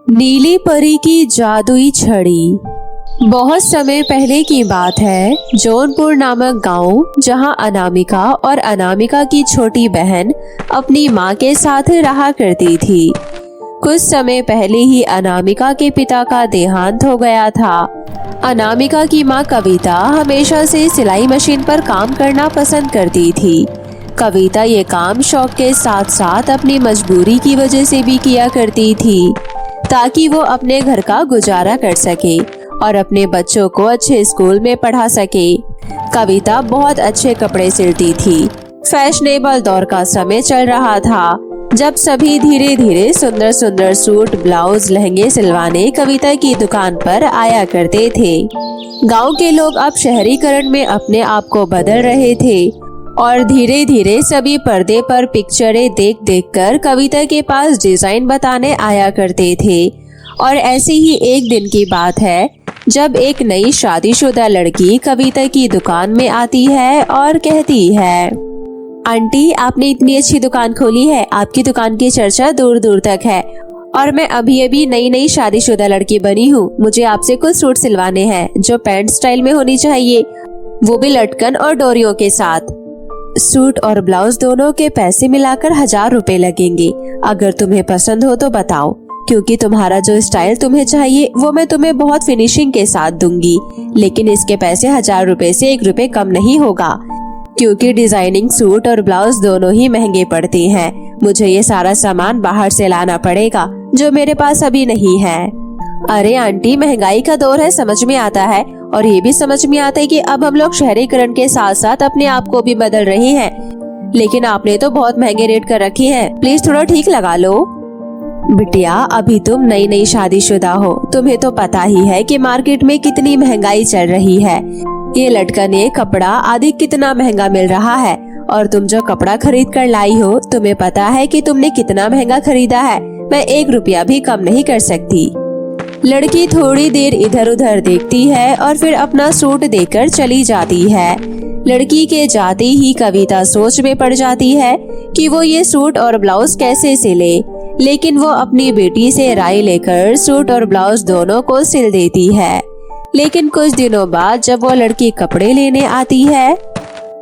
नीली परी की जादुई छड़ी। बहुत समय पहले की बात है, जौनपुर नामक गांव, जहां अनामिका और अनामिका की छोटी बहन अपनी मां के साथ रहा करती थी। कुछ समय पहले ही अनामिका के पिता का देहांत हो गया था। अनामिका की मां कविता हमेशा से सिलाई मशीन पर काम करना पसंद करती थी। कविता ये काम शौक के साथ साथ अपनी मजबूरी की वजह से भी किया करती थी, ताकि वो अपने घर का गुजारा कर सके और अपने बच्चों को अच्छे स्कूल में पढ़ा सके। कविता बहुत अच्छे कपड़े सिलती थी। फैशनेबल दौर का समय चल रहा था, जब सभी धीरे धीरे सुंदर सुंदर सूट, ब्लाउज, लहंगे सिलवाने कविता की दुकान पर आया करते थे। गांव के लोग अब शहरीकरण में अपने आप को बदल रहे थे और धीरे धीरे सभी पर्दे पर पिक्चरें देख देख कर कविता के पास डिजाइन बताने आया करते थे। और ऐसी ही एक दिन की बात है, जब एक नई शादीशुदा लड़की कविता की दुकान में आती है और कहती है, आंटी, आपने इतनी अच्छी दुकान खोली है, आपकी दुकान की चर्चा दूर दूर तक है और मैं अभी अभी नई शादीशुदा लड़की बनी हूँ। मुझे आपसे कुछ सूट सिलवाने हैं जो पैंट स्टाइल में होनी चाहिए, वो भी लटकन और डोरियों के साथ। सूट और ब्लाउज दोनों के पैसे मिलाकर 1000 रुपए लगेंगे। अगर तुम्हें पसंद हो तो बताओ, क्योंकि तुम्हारा जो स्टाइल तुम्हें चाहिए वो मैं तुम्हें बहुत फिनिशिंग के साथ दूंगी, लेकिन इसके पैसे 1000 रुपए से 1 रुपए कम नहीं होगा, क्योंकि डिजाइनिंग सूट और ब्लाउज दोनों ही महंगे पड़ते हैं। मुझे ये सारा सामान बाहर से लाना पड़ेगा, जो मेरे पास अभी नहीं है। अरे आंटी, महंगाई का दौर है, समझ में आता है, और ये भी समझ में आता है कि अब हम लोग शहरीकरण के साथ साथ अपने आप को भी बदल रहे हैं, लेकिन आपने तो बहुत महंगे रेट कर रखे हैं, प्लीज थोड़ा ठीक लगा लो। बिटिया, अभी तुम नई शादीशुदा हो, तुम्हें तो पता ही है कि मार्केट में कितनी महंगाई चल रही है। ये लटकने, कपड़ा आदि कितना महंगा मिल रहा है, और तुम जो कपड़ा खरीद कर लाई हो, तुम्हें पता है कि तुमने कितना महंगा खरीदा है। मैं 1 रुपया भी कम नहीं कर सकती। लड़की थोड़ी देर इधर उधर देखती है और फिर अपना सूट देकर चली जाती है। लड़की के जाते ही कविता सोच में पड़ जाती है कि वो ये सूट और ब्लाउज कैसे सिले, लेकिन वो अपनी बेटी से राय लेकर सूट और ब्लाउज दोनों को सिल देती है। लेकिन कुछ दिनों बाद जब वो लड़की कपड़े लेने आती है,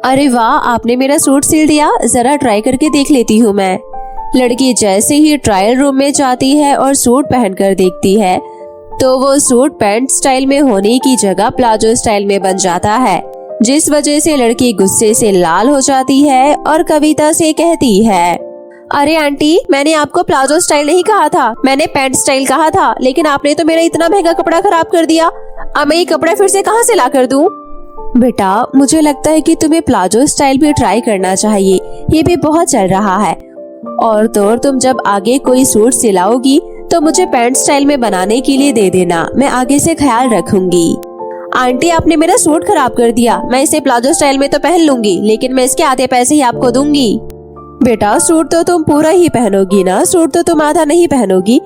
अरे वाह, आपने मेरा सूट सिल दिया, जरा ट्राई करके देख लेती हूँ मैं। लड़की जैसे ही ट्रायल रूम में जाती है और सूट पहनकर देखती है, तो वो सूट पैंट स्टाइल में होने की जगह प्लाजो स्टाइल में बन जाता है, जिस वजह से लड़की गुस्से से लाल हो जाती है और कविता से कहती है, अरे आंटी, मैंने आपको प्लाजो स्टाइल नहीं कहा था, मैंने पैंट स्टाइल कहा था, लेकिन आपने तो मेरा इतना महंगा कपड़ा खराब कर दिया। अब मैं ये कपड़ा फिर से कहाँ से ला कर दूँ? बेटा, मुझे लगता है कि तुम्हें प्लाजो स्टाइल भी ट्राई करना चाहिए, ये भी बहुत चल रहा है। और तो तुम जब आगे कोई सूट सिलाओगी तो मुझे पैंट स्टाइल में बनाने के लिए दे देना, मैं आगे से ख्याल रखूंगी। आंटी, आपने मेरा सूट खराब कर दिया, मैं इसे प्लाजो स्टाइल में तो पहन लूंगी, लेकिन मैं इसके आधे पैसे ही आपको दूंगी। बेटा, सूट तो तुम पूरा ही पहनोगी ना, सूट तो तुम आधा नहीं पहनोगी।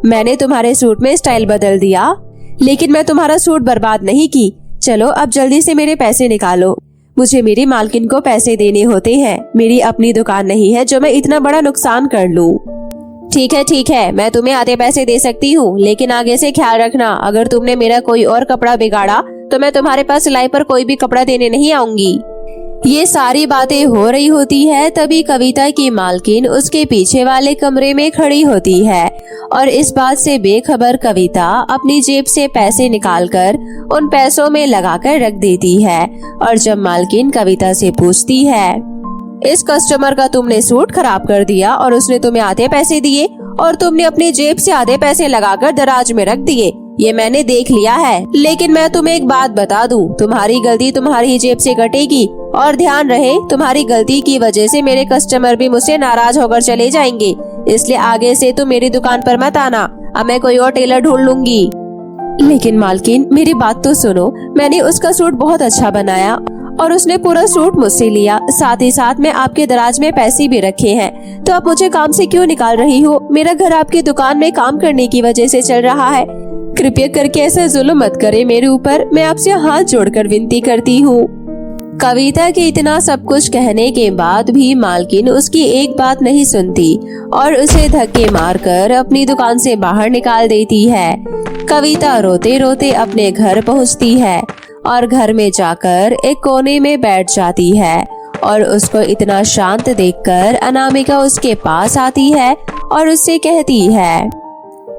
मैंने तुम्हारे सूट में स्टाइल बदल दिया, लेकिन मैं तुम्हारा सूट बर्बाद नहीं की। चलो अब जल्दी से मेरे पैसे निकालो, मुझे मेरी मालकिन को पैसे देने होते हैं, मेरी अपनी दुकान नहीं है जो मैं इतना बड़ा नुकसान कर लूं। ठीक है, मैं तुम्हें आधे पैसे दे सकती हूँ, लेकिन आगे से ख्याल रखना, अगर तुमने मेरा कोई और कपड़ा बिगाड़ा तो मैं तुम्हारे पास सिलाई पर कोई भी कपड़ा देने नहीं आऊंगी। ये सारी बातें हो रही होती है, तभी कविता की मालकिन उसके पीछे वाले कमरे में खड़ी होती है और इस बात से बेखबर कविता अपनी जेब से पैसे निकालकर उन पैसों में लगाकर रख देती है। और जब मालकिन कविता से पूछती है, इस कस्टमर का तुमने सूट खराब कर दिया और उसने तुम्हें आधे पैसे दिए और तुमने अपनी जेब से आधे पैसे लगाकर दराज में रख दिए, ये मैंने देख लिया है, लेकिन मैं तुम्हें एक बात बता दूं, तुम्हारी गलती तुम्हारी ही जेब से कटेगी, और ध्यान रहे, तुम्हारी गलती की वजह से मेरे कस्टमर भी मुझसे नाराज होकर चले जाएंगे, इसलिए आगे से तुम मेरी दुकान पर मत आना, अब मैं कोई और टेलर ढूंढ लूंगी। लेकिन मालकिन, मेरी बात तो सुनो, मैंने उसका सूट बहुत अच्छा बनाया और उसने पूरा सूट मुझसे लिया, साथ ही साथ मैं आपके दराज में पैसे भी रखे हैं, तो आप मुझे काम से क्यों निकाल रही हो? मेरा घर आपकी दुकान में काम करने की वजह से चल रहा है, कृपया करके ऐसा जुल्म मत करे मेरे ऊपर, मैं आपसे हाथ जोड़कर विनती करती हूँ। कविता के इतना सब कुछ कहने के बाद भी मालकिन उसकी एक बात नहीं सुनती और उसे धक्के मारकर अपनी दुकान से बाहर निकाल देती है। कविता रोते रोते अपने घर पहुंचती है और घर में जाकर एक कोने में बैठ जाती है और उसको इतना शांत देखकर अनामिका उसके पास आती है और उससे कहती है,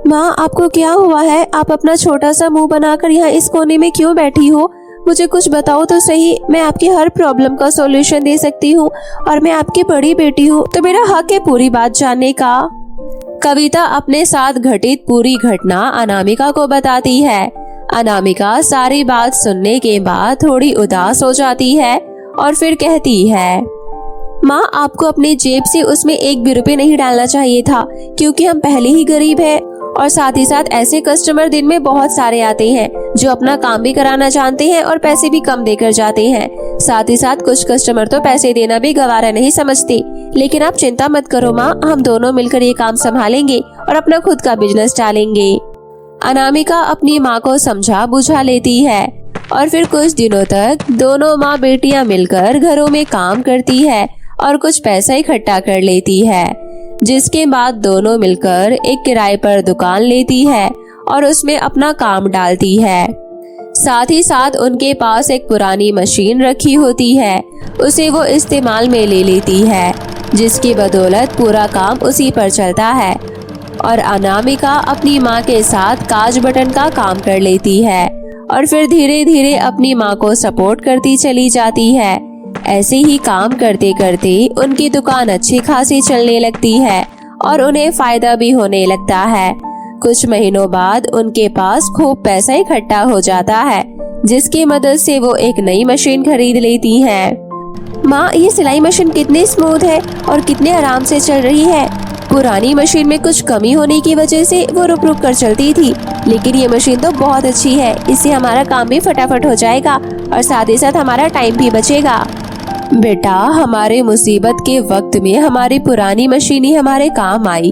माँ आपको क्या हुआ है? आप अपना छोटा सा मुंह बनाकर यहाँ इस कोने में क्यों बैठी हो? मुझे कुछ बताओ तो सही, मैं आपकी हर प्रॉब्लम का सॉल्यूशन दे सकती हूँ और मैं आपकी बड़ी बेटी हूँ तो मेरा हक है पूरी बात जानने का। कविता अपने साथ घटित पूरी घटना अनामिका को बताती है। अनामिका सारी बात सुनने के बाद थोड़ी उदास हो जाती है और फिर कहती है, माँ आपको अपने जेब से उसमें 1 भी रुपए नहीं डालना चाहिए था, क्योंकि हम पहले ही गरीब हैं और साथ ही साथ ऐसे कस्टमर दिन में बहुत सारे आते हैं जो अपना काम भी कराना जानते हैं और पैसे भी कम देकर जाते हैं। साथ ही साथ कुछ कस्टमर तो पैसे देना भी गवारा नहीं समझते। लेकिन आप चिंता मत करो माँ, हम दोनों मिलकर ये काम संभालेंगे और अपना खुद का बिजनेस डालेंगे। अनामिका अपनी माँ को समझा बुझा लेती है और फिर कुछ दिनों तक दोनों माँ बेटियां मिलकर घरों में काम करती है और कुछ पैसा इकट्ठा कर लेती है, जिसके बाद दोनों मिलकर एक किराए पर दुकान लेती है और उसमें अपना काम डालती है। साथ ही साथ उनके पास एक पुरानी मशीन रखी होती है, उसे वो इस्तेमाल में ले लेती है, जिसकी बदौलत पूरा काम उसी पर चलता है। और अनामिका अपनी माँ के साथ काज बटन का काम कर लेती है और फिर धीरे धीरे अपनी माँ को सपोर्ट करती चली जाती है। ऐसे ही काम करते करते उनकी दुकान अच्छी खासी चलने लगती है और उन्हें फायदा भी होने लगता है। कुछ महीनों बाद उनके पास खूब पैसा इकट्ठा हो जाता है, जिसकी मदद से वो एक नई मशीन खरीद लेती हैं। माँ ये सिलाई मशीन कितनी स्मूथ है और कितने आराम से चल रही है। पुरानी मशीन में कुछ कमी होने की वजह से वो रुक रुक कर चलती थी, लेकिन ये मशीन तो बहुत अच्छी है, इससे हमारा काम भी फटाफट हो जाएगा और साथ ही साथ हमारा टाइम भी बचेगा। बेटा हमारे मुसीबत के वक्त में हमारी पुरानी मशीन ही हमारे काम आई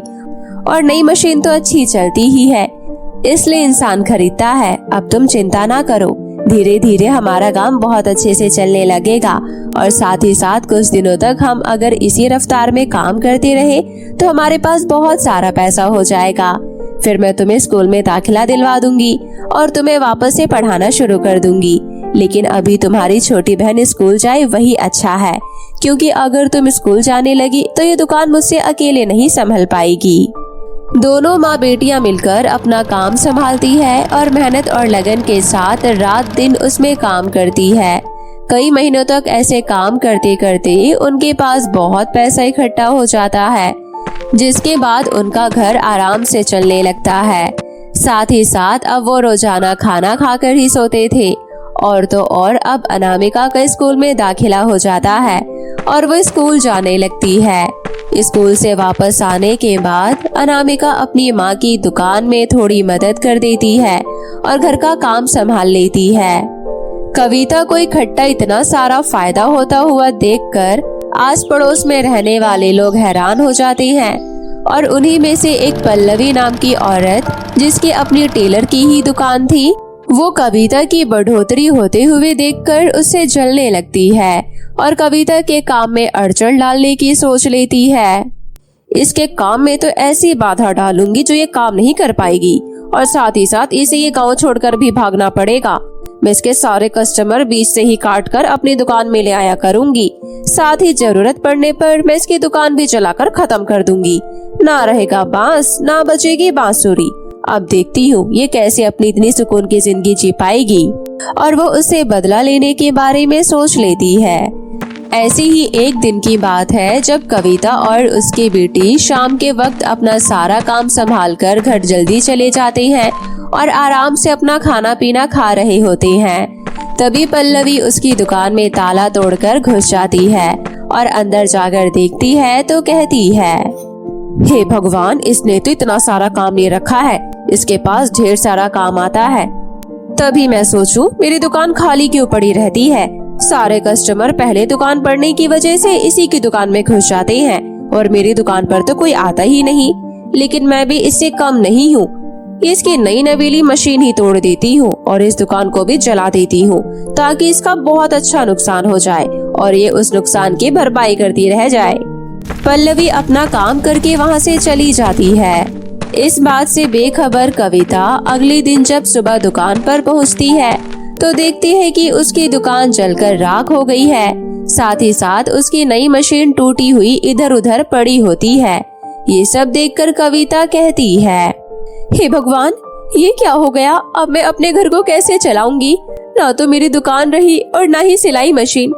और नई मशीन तो अच्छी चलती ही है, इसलिए इंसान खरीदता है। अब तुम चिंता ना करो, धीरे धीरे हमारा काम बहुत अच्छे से चलने लगेगा और साथ ही साथ कुछ दिनों तक हम अगर इसी रफ्तार में काम करते रहे तो हमारे पास बहुत सारा पैसा हो जाएगा। फिर मैं तुम्हें स्कूल में दाखिला दिलवा दूंगी और तुम्हें वापस से पढ़ाना शुरू कर दूंगी। लेकिन अभी तुम्हारी छोटी बहन स्कूल जाए वही अच्छा है, क्योंकि अगर तुम स्कूल जाने लगी तो ये दुकान मुझसे अकेले नहीं संभल पाएगी। दोनों माँ बेटियां मिलकर अपना काम संभालती है और मेहनत और लगन के साथ रात दिन उसमें काम करती है। कई महीनों तक ऐसे काम करते करते उनके पास बहुत पैसा इकट्ठा हो जाता है, जिसके बाद उनका घर आराम से चलने लगता है। साथ ही साथ अब वो रोजाना खाना खाकर ही सोते थे और तो और अब अनामिका का स्कूल में दाखिला हो जाता है और वो स्कूल जाने लगती है। स्कूल से वापस आने के बाद अनामिका अपनी माँ की दुकान में थोड़ी मदद कर देती है और घर का काम संभाल लेती है। कविता को इकट्ठा इतना सारा फायदा होता हुआ देखकर आस पड़ोस में रहने वाले लोग हैरान हो जाते हैं और उन्हीं में से एक पल्लवी नाम की औरत, जिसकी अपनी टेलर की ही दुकान थी, वो कविता की बढ़ोतरी होते हुए देखकर उससे जलने लगती है और कविता के काम में अड़चन डालने की सोच लेती है। इसके काम में तो ऐसी बाधा डालूंगी जो ये काम नहीं कर पाएगी और साथ ही साथ इसे ये गांव छोड़कर भी भागना पड़ेगा। मैं इसके सारे कस्टमर बीच से ही काट कर अपनी दुकान में ले आया करूंगी। साथ ही जरूरत पड़ने पर मैं इसकी दुकान भी जलाकर खत्म कर दूंगी। ना रहेगा बांस, ना बचेगी बांसुरी। अब देखती हूँ ये कैसे अपनी इतनी सुकून की जिंदगी जी पाएगी। और वो उससे बदला लेने के बारे में सोच लेती है। ऐसी ही एक दिन की बात है जब कविता और उसकी बेटी शाम के वक्त अपना सारा काम संभालकर घर जल्दी चले जाते हैं और आराम से अपना खाना पीना खा रहे होते हैं। तभी पल्लवी उसकी दुकान में ताला तोड़कर घुस जाती है और अंदर जाकर देखती है तो कहती है, हे भगवान, इसने तो इतना सारा काम ले रखा है, इसके पास ढेर सारा काम आता है। तभी मैं सोचूं मेरी दुकान खाली क्यों पड़ी रहती है। सारे कस्टमर पहले दुकान पड़ने की वजह से इसी की दुकान में घुस जाते हैं और मेरी दुकान पर तो कोई आता ही नहीं। लेकिन मैं भी इससे कम नहीं हूँ, कि इसकी नई नवेली मशीन ही तोड़ देती हूँ और इस दुकान को भी जला देती हूँ, ताकि इसका बहुत अच्छा नुकसान हो जाए और ये उस नुकसान की भरपाई करती रह जाए। पल्लवी अपना काम करके वहाँ से चली जाती है। इस बात से बेखबर कविता अगले दिन जब सुबह दुकान पर पहुँचती है तो देखती है कि उसकी दुकान जलकर राख हो गई है। साथ ही साथ उसकी नई मशीन टूटी हुई इधर उधर पड़ी होती है। ये सब देखकर कविता कहती है, हे भगवान, ये क्या हो गया? अब मैं अपने घर को कैसे चलाऊंगी? ना तो मेरी दुकान रही और ना ही सिलाई मशीन।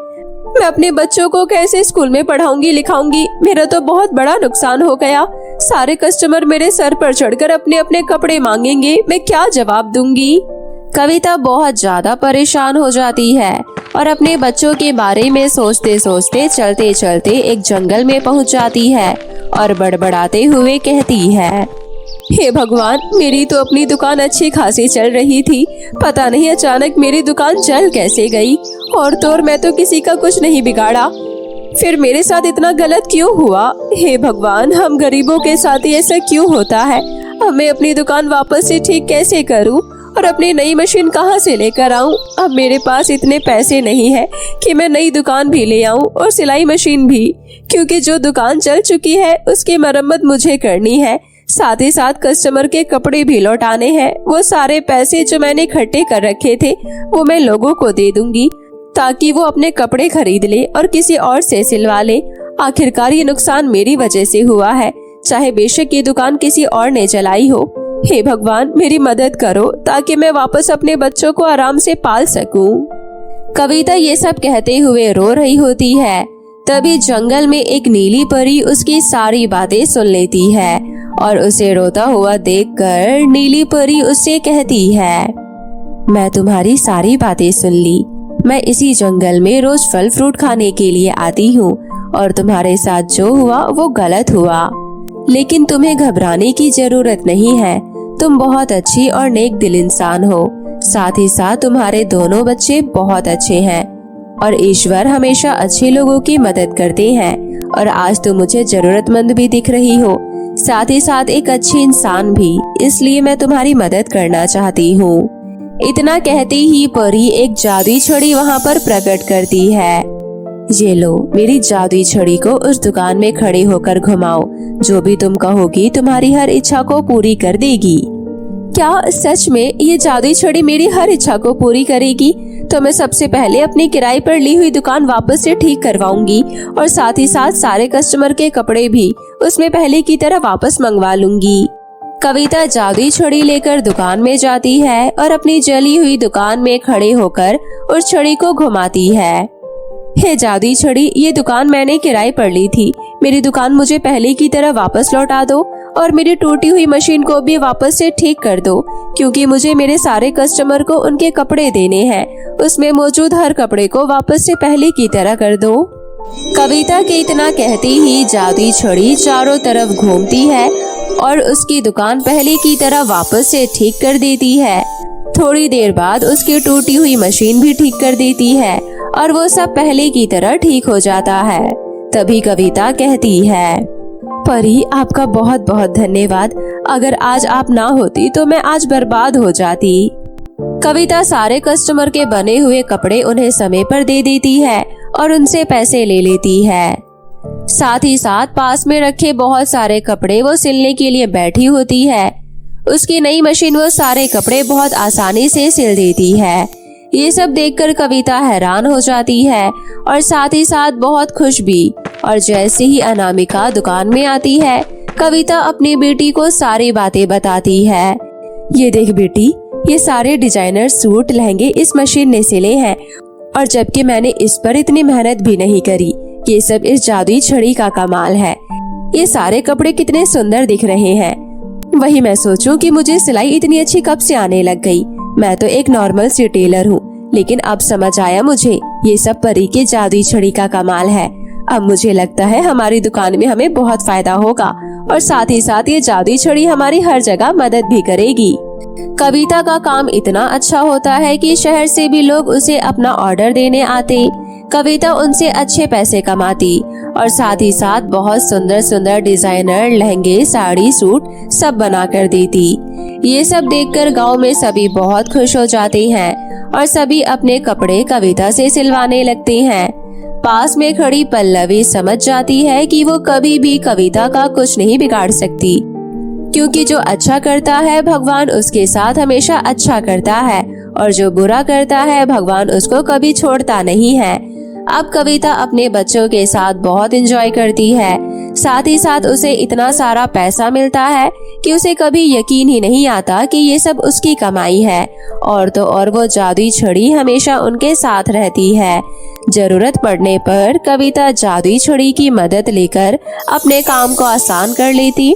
मैं अपने बच्चों को कैसे स्कूल में पढ़ाऊंगी लिखाऊंगी? मेरा तो बहुत बड़ा नुकसान हो गया। सारे कस्टमर मेरे सर पर चढ़कर अपने अपने कपड़े मांगेंगे, मैं क्या जवाब दूंगी? कविता बहुत ज्यादा परेशान हो जाती है और अपने बच्चों के बारे में सोचते सोचते चलते चलते एक जंगल में पहुंच जाती है और बड़बड़ाते हुए कहती है, हे भगवान, मेरी तो अपनी दुकान अच्छी खासी चल रही थी, पता नहीं अचानक मेरी दुकान जल कैसे गई। और तो और मैं तो किसी का कुछ नहीं बिगाड़ा, फिर मेरे साथ इतना गलत क्यों हुआ? हे भगवान, हम गरीबों के साथ ही ऐसा क्यों होता है? अब मैं अपनी दुकान वापस से ठीक कैसे करूं और अपनी नई मशीन कहां से लेकर आऊं? अब मेरे पास इतने पैसे नहीं है कि मैं नई दुकान भी ले आऊं और सिलाई मशीन भी, क्योंकि जो दुकान चल चुकी है उसकी मरम्मत मुझे करनी है। साथ ही साथ कस्टमर के कपड़े भी लौटाने हैं। वो सारे पैसे जो मैंने इकट्ठे कर रखे थे वो मैं लोगों को दे दूंगी, ताकि वो अपने कपड़े खरीद ले और किसी और से सिलवा ले। आखिरकार ये नुकसान मेरी वजह से हुआ है, चाहे बेशक ये दुकान किसी और ने चलाई हो। हे भगवान, मेरी मदद करो ताकि मैं वापस अपने बच्चों को आराम से पाल सकूं। कविता ये सब कहते हुए रो रही होती है। तभी जंगल में एक नीली परी उसकी सारी बातें सुन लेती है और उसे रोता हुआ देखकर नीली परी उससे कहती है, मैं तुम्हारी सारी बातें सुन ली। मैं इसी जंगल में रोज फल फ्रूट खाने के लिए आती हूँ और तुम्हारे साथ जो हुआ वो गलत हुआ, लेकिन तुम्हें घबराने की जरूरत नहीं है। तुम बहुत अच्छी और नेक दिल इंसान हो। साथ ही साथ तुम्हारे दोनों बच्चे बहुत अच्छे हैं और ईश्वर हमेशा अच्छे लोगों की मदद करते हैं और आज तुम मुझे जरूरतमंद भी दिख रही हो, साथ ही साथ एक अच्छी इंसान भी, इसलिए मैं तुम्हारी मदद करना चाहती हूँ। इतना कहते ही परी एक जादुई छड़ी वहाँ पर प्रकट करती है। ये लो, मेरी जादुई छड़ी को उस दुकान में खड़े होकर घुमाओ। जो भी तुम कहोगी तुम्हारी हर इच्छा को पूरी कर देगी। क्या सच में ये जादुई छड़ी मेरी हर इच्छा को पूरी करेगी? तो मैं सबसे पहले अपनी किराए पर ली हुई दुकान वापस से ठीक करवाऊंगी और साथ ही साथ सारे कस्टमर के कपड़े भी उसमें पहले की तरह वापस मंगवा लूंगी। कविता जादुई छड़ी लेकर दुकान में जाती है और अपनी जली हुई दुकान में खड़े होकर उस छड़ी को घुमाती है। हे जादुई छड़ी, ये दुकान मैंने किराए पर ली थी। मेरी दुकान मुझे पहले की तरह वापस लौटा दो और मेरी टूटी हुई मशीन को भी वापस से ठीक कर दो, क्योंकि मुझे मेरे सारे कस्टमर को उनके कपड़े देने हैं। उसमें मौजूद हर कपड़े को वापस से पहले की तरह कर दो। कविता के इतना कहते ही जादुई छड़ी चारों तरफ घूमती है और उसकी दुकान पहले की तरह वापस से ठीक कर देती है। थोड़ी देर बाद उसकी टूटी हुई मशीन भी ठीक कर देती है और वो सब पहले की तरह ठीक हो जाता है। तभी कविता कहती है, परी, आपका बहुत बहुत धन्यवाद। अगर आज आप ना होती तो मैं आज बर्बाद हो जाती। कविता सारे कस्टमर के बने हुए कपड़े उन्हें समय पर दे देती है और उनसे पैसे ले लेती है। साथ ही साथ पास में रखे बहुत सारे कपड़े वो सिलने के लिए बैठी होती है। उसकी नई मशीन वो सारे कपड़े बहुत आसानी से सिल देती है। ये सब देखकर कविता हैरान हो जाती है और साथ ही साथ बहुत खुश भी। और जैसे ही अनामिका दुकान में आती है, कविता अपनी बेटी को सारी बातें बताती है। ये देख बेटी, ये सारे डिजाइनर सूट लहंगे इस मशीन ने सिले हैं और जबकि मैंने इस पर इतनी मेहनत भी नहीं करी। ये सब इस जादुई छड़ी का कमाल है। ये सारे कपड़े कितने सुंदर दिख रहे हैं। वही मैं सोचूं कि मुझे सिलाई इतनी अच्छी कब से आने लग गई। मैं तो एक नॉर्मल सी टेलर हूँ, लेकिन अब समझ आया मुझे ये सब परी के जादुई छड़ी का कमाल है। अब मुझे लगता है हमारी दुकान में हमें बहुत फायदा होगा और साथ ही साथ ये जादुई छड़ी हमारी हर जगह मदद भी करेगी। कविता का काम इतना अच्छा होता है कि शहर से भी लोग उसे अपना ऑर्डर देने आते। कविता उनसे अच्छे पैसे कमाती और साथ ही साथ बहुत सुंदर सुंदर डिजाइनर लहंगे, साड़ी, सूट सब बना कर देती। ये सब देखकर गांव में सभी बहुत खुश हो जाते हैं और सभी अपने कपड़े कविता से सिलवाने लगते हैं। पास में खड़ी पल्लवी समझ जाती है कि वो कभी भी कविता का कुछ नहीं बिगाड़ सकती, क्योंकि जो अच्छा करता है भगवान उसके साथ हमेशा अच्छा करता है और जो बुरा करता है भगवान उसको कभी छोड़ता नहीं है। अब कविता अपने बच्चों के साथ बहुत एंजॉय करती है। साथ ही साथ उसे इतना सारा पैसा मिलता है कि उसे कभी यकीन ही नहीं आता कि ये सब उसकी कमाई है। और तो और वो जादुई छड़ी हमेशा उनके साथ रहती है। जरूरत पड़ने पर कविता जादुई छड़ी की मदद लेकर अपने काम को आसान कर लेती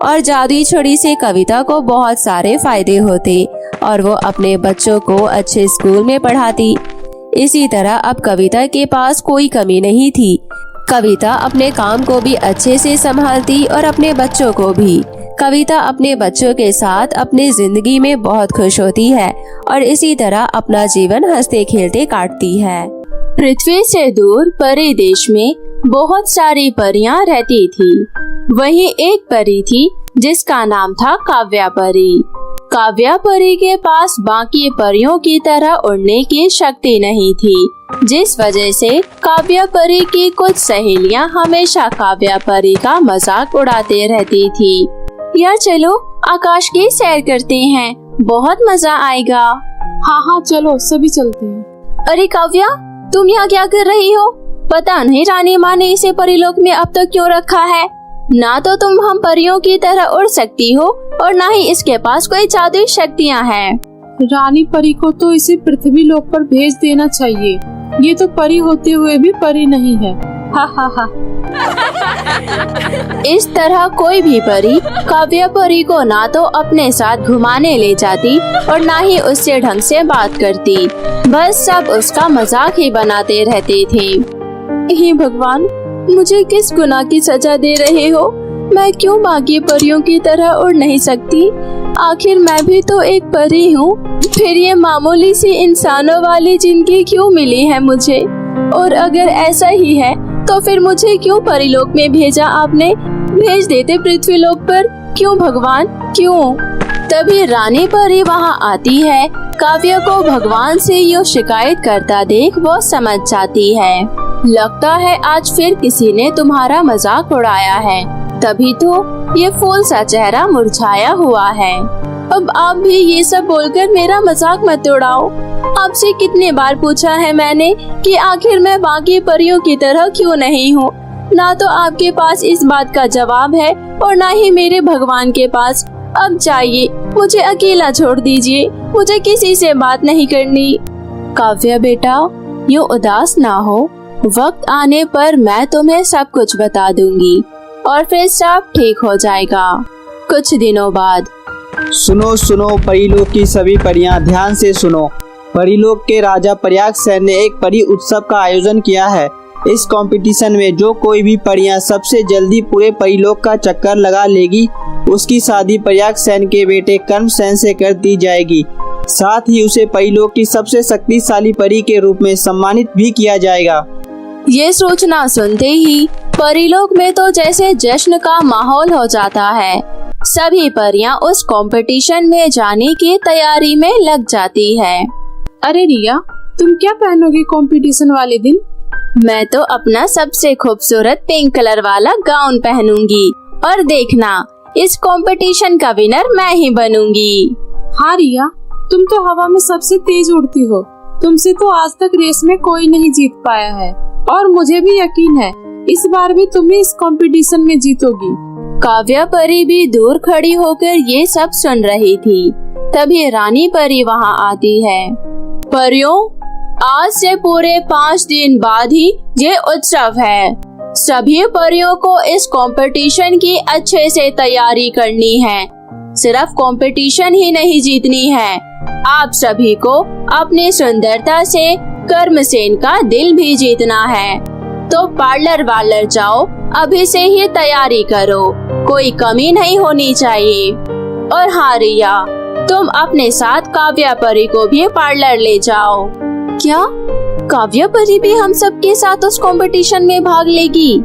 और जादुई छड़ी से कविता को बहुत सारे फायदे होते और वो अपने बच्चों को अच्छे स्कूल में पढ़ाती। इसी तरह अब कविता के पास कोई कमी नहीं थी। कविता अपने काम को भी अच्छे से संभालती और अपने बच्चों को भी। कविता अपने बच्चों के साथ अपनी जिंदगी में बहुत खुश होती है और इसी तरह अपना जीवन हंसते खेलते काटती है। पृथ्वी से दूर परी देश में बहुत सारी परियां रहती थी। वहीं एक परी थी जिसका नाम था काव्या परी। काव्या परी के पास बाकी परियों की तरह उड़ने की शक्ति नहीं थी, जिस वजह से काव्या परी की कुछ सहेलियां हमेशा काव्या परी का मजाक उड़ाते रहती थी। यार चलो आकाश की सैर करते हैं, बहुत मजा आएगा। हाँ हाँ चलो सभी चलते हैं। अरे काव्या, तुम यहाँ क्या कर रही हो? पता नहीं रानी माँ ने इसे परीलोक में अब तक क्यों रखा है। ना तो तुम हम परियों की तरह उड़ सकती हो और ना ही इसके पास कोई जादुई शक्तियाँ हैं। रानी परी को तो इसे पृथ्वी लोक पर भेज देना चाहिए। ये तो परी होते हुए भी परी नहीं है। हा हा हा। इस तरह कोई भी परी काव्या परी को ना तो अपने साथ घुमाने ले जाती और ना ही उससे ढंग से बात करती। बस सब उसका मजाक ही बनाते रहते थे। हे भगवान, मुझे किस गुनाह की सजा दे रहे हो? मैं क्यों बाकी परियों की तरह उड़ नहीं सकती? आखिर मैं भी तो एक परी हूँ। फिर ये मामूली सी इंसानों वाली जिंदगी क्यों मिली है मुझे? और अगर ऐसा ही है तो फिर मुझे क्यों परीलोक में भेजा आपने? भेज देते पृथ्वीलोक पर। क्यों भगवान, क्यों? तभी रानी परी वहाँ आती है। काव्या को भगवान से यूँ शिकायत करता देख वो समझ जाती है, लगता है आज फिर किसी ने तुम्हारा मजाक उड़ाया है, तभी तो ये फूल सा चेहरा मुरझाया हुआ है। अब आप भी ये सब बोलकर मेरा मजाक मत उड़ाओ। आपसे कितने बार पूछा है मैंने कि आखिर मैं बाकी परियों की तरह क्यों नहीं हूँ। ना तो आपके पास इस बात का जवाब है और ना ही मेरे भगवान के पास। अब जाइए, मुझे अकेला छोड़ दीजिए, मुझे किसी से बात नहीं करनी। काव्या बेटा, यूँ उदास ना हो, वक्त आने पर मैं तुम्हें सब कुछ बता दूंगी और फिर सब ठीक हो जाएगा कुछ दिनों बाद। सुनो सुनो परीलोक की सभी परियां, ध्यान से सुनो। परीलोक के राजा प्रयागसेन ने एक परी उत्सव का आयोजन किया है। इस कंपटीशन में जो कोई भी परियां सबसे जल्दी पूरे परीलोक का चक्कर लगा लेगी, उसकी शादी प्रयागसेन के बेटे कर्मसेन से कर दी जाएगी। साथ ही उसे परीलोक की सबसे शक्तिशाली परी के रूप में सम्मानित भी किया जाएगा। ये सूचना सुनते ही परीलोक में तो जैसे जश्न का माहौल हो जाता है। सभी परियां उस कंपटीशन में जाने की तैयारी में लग जाती है। अरे रिया, तुम क्या पहनोगी कंपटीशन वाले दिन? मैं तो अपना सबसे खूबसूरत पिंक कलर वाला गाउन पहनूंगी और देखना, इस कंपटीशन का विनर मैं ही बनूंगी। हाँ रिया, तुम तो हवा में सबसे तेज उड़ती हो। तुमसे तो आज तक रेस में कोई नहीं जीत पाया है और मुझे भी यकीन है इस बार भी तुम ही इस कंपटीशन में जीतोगी। काव्या परी भी दूर खड़ी होकर ये सब सुन रही थी। तभी रानी परी वहाँ आती है। परियों, आज से पूरे 5 दिन बाद ही ये उत्सव है। सभी परियों को इस कंपटीशन की अच्छे से तैयारी करनी है। सिर्फ कंपटीशन ही नहीं जीतनी है, आप सभी को अपनी सुंदरता से कर्मसेन का दिल भी जीतना है। तो पार्लर जाओ, अभी से ही तैयारी करो, कोई कमी नहीं होनी चाहिए। और हाँ रिया, तुम अपने साथ काव्या परी को भी पार्लर ले जाओ। क्या? काव्या परी भी हम सब के साथ उस कंपटीशन में भाग लेगी।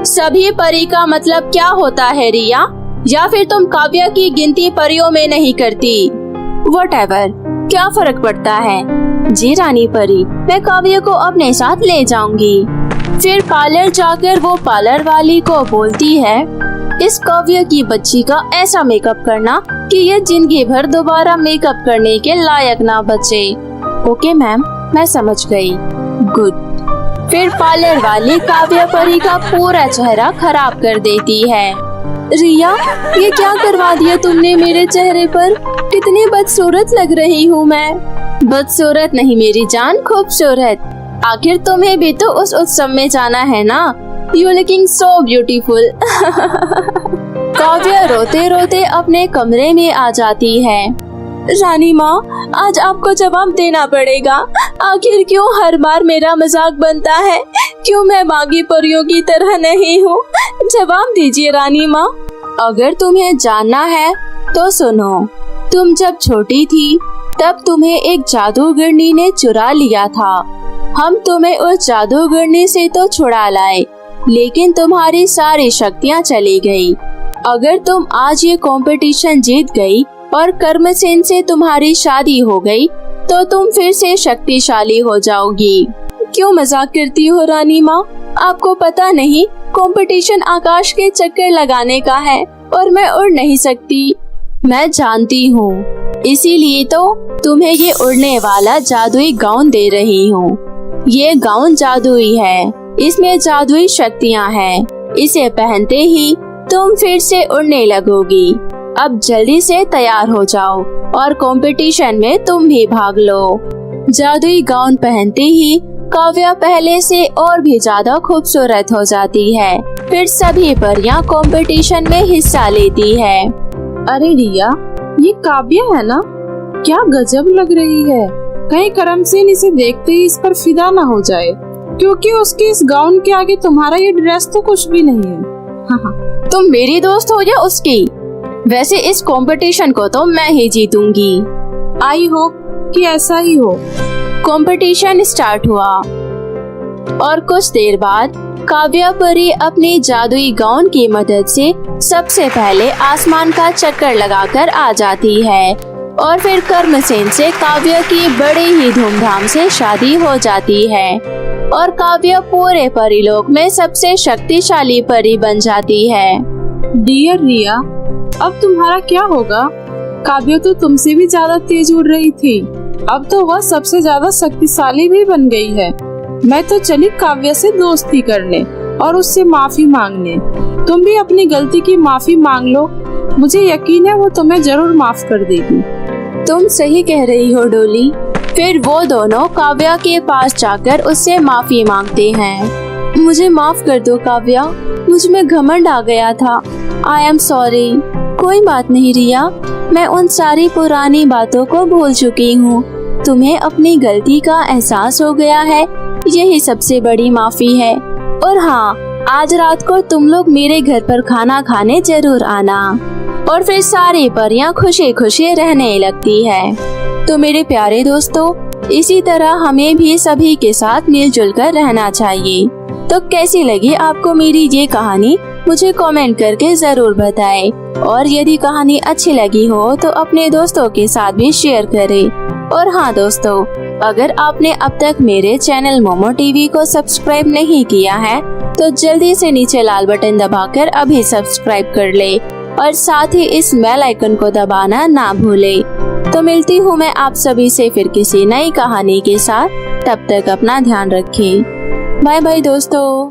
सभी परी का मतलब क्या होता है रिया? या फिर तुम काव्या की गिनती परियों में नहीं करती? व्हाटएवर, क्या फर्क पड़ता है। जी रानी परी, मैं काव्या को अपने साथ ले जाऊंगी। फिर पार्लर जाकर वो पार्लर वाली को बोलती है, इस काव्या की बच्ची का ऐसा मेकअप करना कि ये जिंदगी भर दोबारा मेकअप करने के लायक ना बचे। ओके मैम, मैं समझ गई। गुड। फिर पार्लर वाली काव्या परी का पूरा चेहरा खराब कर देती है। रिया, ये क्या करवा दिया तुमने मेरे चेहरे पर? कितनी बदसूरत लग रही हूँ मैं। बदसूरत नहीं मेरी जान, खूबसूरत। आखिर तुम्हें भी तो उस उत्सव में जाना है ना। You looking so beautiful. Kavya रोते रोते अपने कमरे में आ जाती है। रानी माँ, आज आपको जवाब देना पड़ेगा। आखिर क्यों हर बार मेरा मजाक बनता है? क्यों मैं बाकी परियों की तरह नहीं हूँ? जवाब दीजिए रानी माँ। अगर तुम्हें जानना है तो सुनो। तुम जब छोटी थी तब तुम्हें एक जादूगरनी ने चुरा लिया था। हम तुम्हें उस जादूगरनी से तो छुड़ा लाए, लेकिन तुम्हारी सारी शक्तियाँ चली गई। अगर तुम आज ये कंपटीशन जीत गई और कर्मसेन से तुम्हारी शादी हो गई तो तुम फिर से शक्तिशाली हो जाओगी। क्यों मजाक करती हो रानी माँ? आपको पता नहीं, कंपटीशन आकाश के चक्कर लगाने का है और मैं उड़ नहीं सकती। मैं जानती हूँ, इसीलिए तो तुम्हें ये उड़ने वाला जादुई गाउन दे रही हूँ। ये गाउन जादुई है, इसमें जादुई शक्तियाँ हैं। इसे पहनते ही तुम फिर से उड़ने लगोगी। अब जल्दी से तैयार हो जाओ और कंपटीशन में तुम भी भाग लो। जादुई गाउन पहनते ही काव्या पहले से और भी ज्यादा खूबसूरत हो जाती है। फिर सभी परियां कंपटीशन में हिस्सा लेती है। अरे रिया, ये काव्या है ना? क्या गजब लग रही है। कहीं करमसेन इसे देखते ही इस पर फिदा ना हो जाए, क्योंकि उसके इस गाउन के आगे तुम्हारा ये ड्रेस तो कुछ भी नहीं है। हाँ। तुम मेरी दोस्त हो या उसकी? वैसे इस कंपटीशन को तो मैं ही जीतूंगी। आई होप कि ऐसा ही हो। कंपटीशन स्टार्ट हुआ और कुछ देर बाद काव्या परी अपनी जादुई गाउन की मदद से सबसे पहले आसमान का चक्कर लगाकर आ जाती है और फिर कर्मसेन से काव्या की बड़े ही धूमधाम से शादी हो जाती है और काव्या पूरे परीलोक में सबसे शक्तिशाली परी बन जाती है। डियर रिया, अब तुम्हारा क्या होगा? काव्या तो तुमसे भी ज्यादा तेज उड़ रही थी, अब तो वह सबसे ज्यादा शक्तिशाली भी बन गई है। मैं तो चली काव्या से दोस्ती करने और उससे माफी मांगने। तुम भी अपनी गलती की माफी मांग लो, मुझे यकीन है वो तुम्हें जरूर माफ कर देगी। तुम सही कह रही हो डोली। फिर वो दोनों काव्या के पास जाकर उससे माफी मांगते हैं। मुझे माफ कर दो काव्या, मुझ में घमंड आ गया था। I am sorry. कोई बात नहीं रिया, मैं उन सारी पुरानी बातों को भूल चुकी हूँ। तुम्हें अपनी गलती का एहसास हो गया है, यही सबसे बड़ी माफी है। और हाँ, आज रात को तुम लोग मेरे घर पर खाना खाने जरूर आना। और फिर सारी परियां खुशी खुशी रहने लगती है। तो मेरे प्यारे दोस्तों, इसी तरह हमें भी सभी के साथ मिलजुल कर रहना चाहिए। तो कैसी लगी आपको मेरी ये कहानी? मुझे कमेंट करके जरूर बताएं। और यदि कहानी अच्छी लगी हो तो अपने दोस्तों के साथ भी शेयर करें। और हाँ दोस्तों, अगर आपने अब तक मेरे चैनल मोमो टीवी को सब्सक्राइब नहीं किया है तो जल्दी से नीचे लाल बटन दबाकर अभी सब्सक्राइब कर ले और साथ ही इस बेल आइकन को दबाना ना भूले। तो मिलती हूँ मैं आप सभी से फिर किसी नई कहानी के साथ। तब तक अपना ध्यान रखें। बाय बाय दोस्तों।